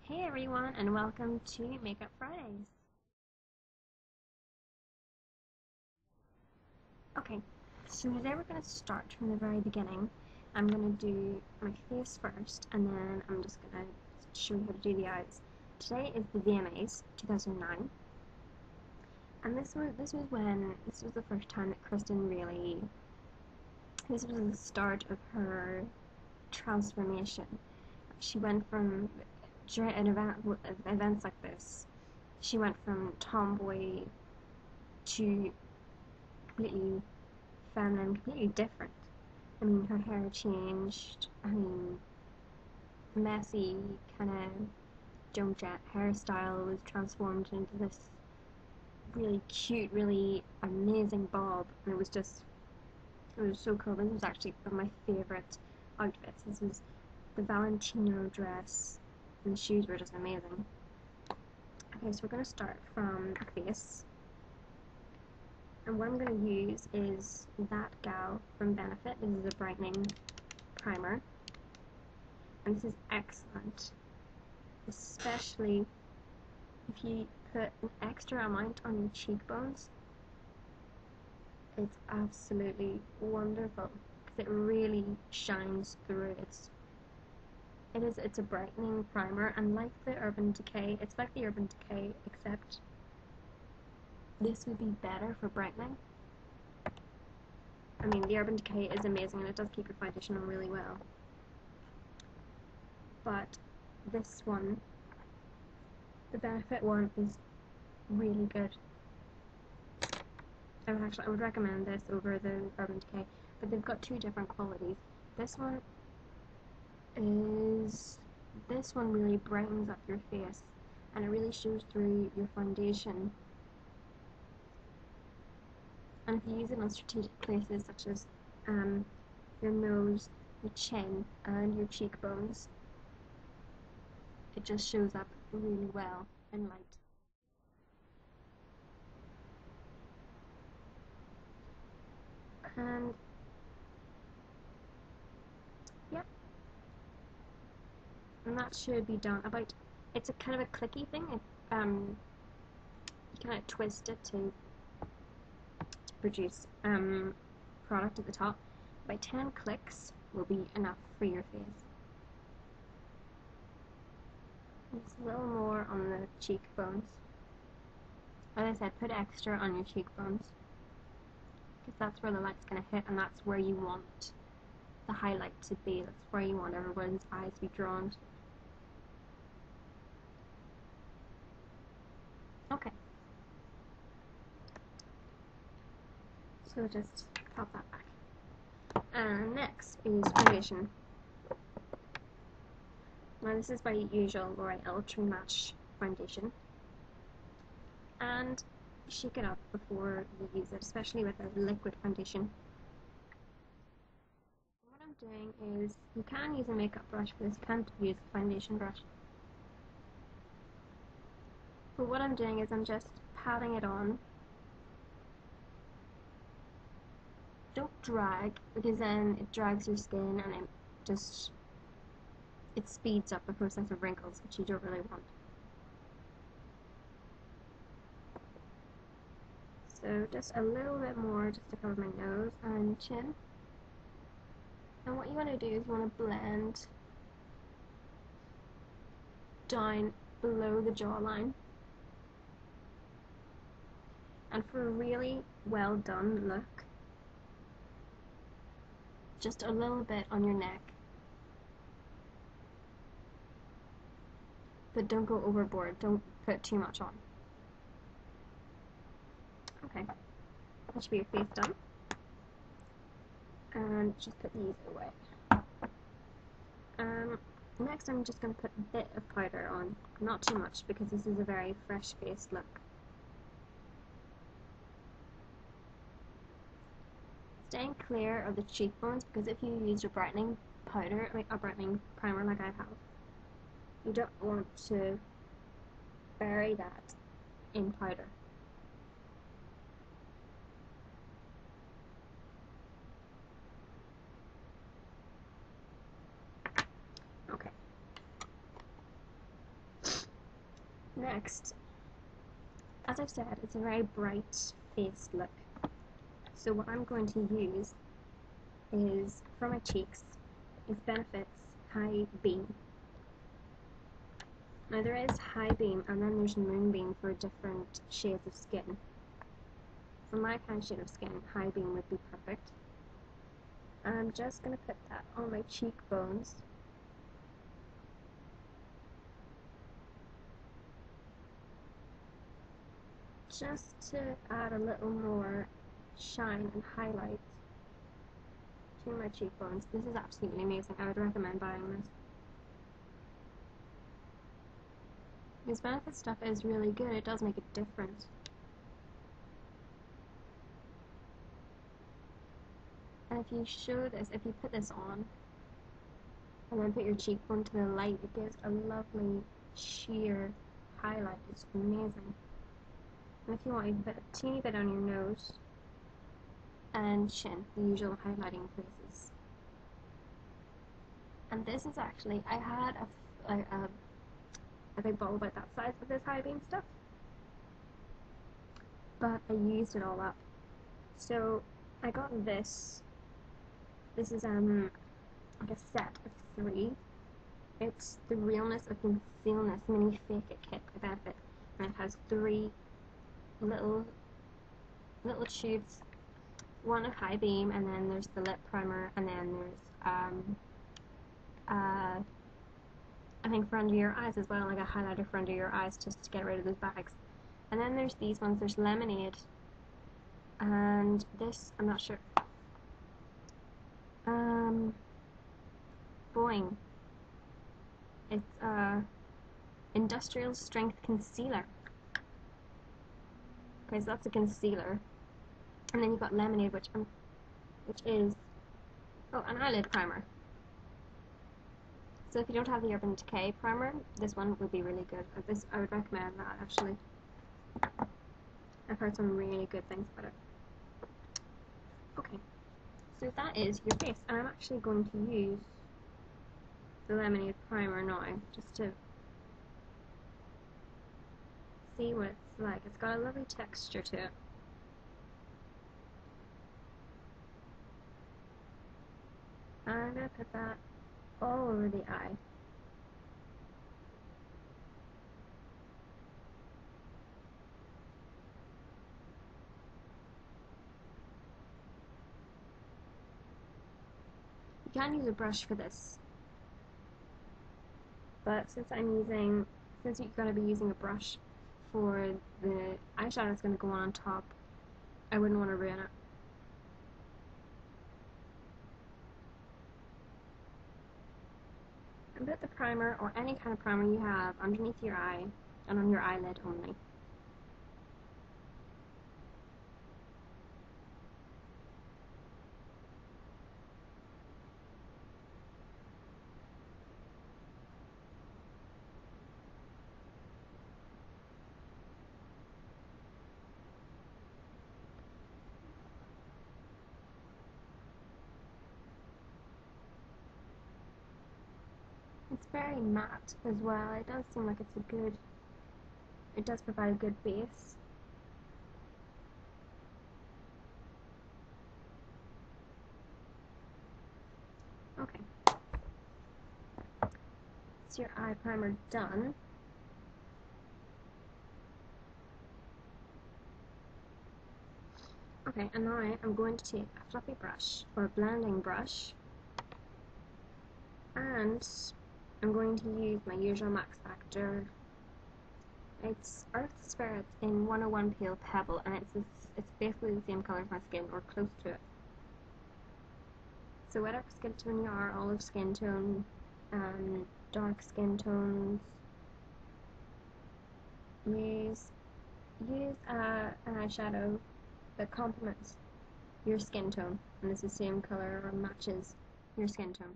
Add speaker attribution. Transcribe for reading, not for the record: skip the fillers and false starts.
Speaker 1: Hey everyone, and welcome to Makeup Fridays. Okay, so today we're going to start from the very beginning. I'm going to do my face first, and then I'm just going to show you how to do the eyes. Today is the VMAs 2009, and this was the first time that this was the start of her transformation. She went from during events like this, she went from tomboy to completely feminine, completely different. I mean, her hair changed. I mean, messy kind of Joan Jett hairstyle was transformed into this really cute, really amazing bob, and it was so cool. This was actually one of my favorite outfits. This was the Valentino dress, and the shoes were just amazing. Okay, so we're going to start from the face. And what I'm going to use is that gal from Benefit. This is a brightening primer. And this is excellent, especially if you put an extra amount on your cheekbones. It's absolutely wonderful because it really shines through. It's a brightening primer, and like the Urban Decay, it's like the Urban Decay, except this would be better for brightening. I mean, the Urban Decay is amazing and it does keep your foundation on really well. But this one, the Benefit one, is really good. I would recommend this over the Urban Decay, but they've got two different qualities. This one really brightens up your face, and it really shows through your foundation. And if you use it on strategic places such as your nose, your chin, and your cheekbones, it just shows up really well in light. And yeah, and that should be done. It's a kind of a clicky thing. You kind of twist it to produce product at the top. About 10 clicks will be enough for your face. Just a little more on the cheekbones. As I said, put extra on your cheekbones, because that's where the light's going to hit, and that's where you want the highlight to be. That's where you want everyone's eyes to be drawn to. Okay. So just pop that back. And next is foundation. Now this is my usual Elle Trim Match foundation. And shake it up before you use it, especially with a liquid foundation. What I'm doing is, you can use a makeup brush for this, you can't use a foundation brush. But what I'm doing is I'm just patting it on. Don't drag, because then it drags your skin and it speeds up the process of wrinkles, which you don't really want. So just a little bit more just to cover my nose and chin. And what you want to do is you want to blend down below the jawline. And for a really well done look, just a little bit on your neck. But don't go overboard, don't put too much on. Okay, that should be your face done. And just put these away. Next I'm just going to put a bit of powder on, not too much, because this is a very fresh faced look. Staying clear of the cheekbones, because if you use your brightening powder, like a brightening primer like I have, you don't want to bury that in powder. Okay. Next, as I've said, it's a very bright faced look. So what I'm going to use is, for my cheeks, is Benefit's High Beam. Now there is High Beam and then there's Moonbeam for different shades of skin. For my kind of shade of skin, High Beam would be perfect. And I'm just going to put that on my cheekbones. Just to add a little more shine and highlight to my cheekbones. This is absolutely amazing. I would recommend buying this. This Benefit stuff is really good. It does make a difference. And if you put this on and then put your cheekbone to the light, it gives a lovely sheer highlight. It's amazing. And if you want, you can put a teeny bit on your nose and chin, the usual highlighting places. And this is actually, I had a big bottle about that size of this High Beam stuff, but I used it all up. So I got this. This is like a set of 3. It's the Realness of Concealness Mini Fake It Kit by Benefit, and it has 3 little tubes. One of High Beam, and then there's the lip primer, and then there's I think for under your eyes as well, like a highlighter for under your eyes just to get rid of those bags. And then there's these ones. There's Lemonade, and this I'm not sure. Boing. It's Industrial Strength Concealer. Okay, so that's a concealer. And then you've got Lemonade, which is an eyelid primer. So if you don't have the Urban Decay primer, this one would be really good. I would recommend that, actually. I've heard some really good things about it. Okay, so that is your face, and I'm actually going to use the Lemonade primer now, just to see what it's like. It's got a lovely texture to it. And I'm going to put that all over the eye. You can use a brush for this, but since you're going to be using a brush for the eyeshadow that's going to go on top, I wouldn't want to ruin it. And put the primer, or any kind of primer you have, underneath your eye and on your eyelid only. It's very matte as well. It does seem like it does provide a good base. Okay. That's your eye primer done. Okay, and now I'm going to take a fluffy brush, or a blending brush, and I'm going to use my usual Max Factor. It's Earth Spirits in 101 Pale Pebble, and it's basically the same colour as my skin, or close to it. So whatever skin tone you are, olive skin tone, dark skin tones, use an eyeshadow that complements your skin tone, and it's the same colour or matches your skin tone.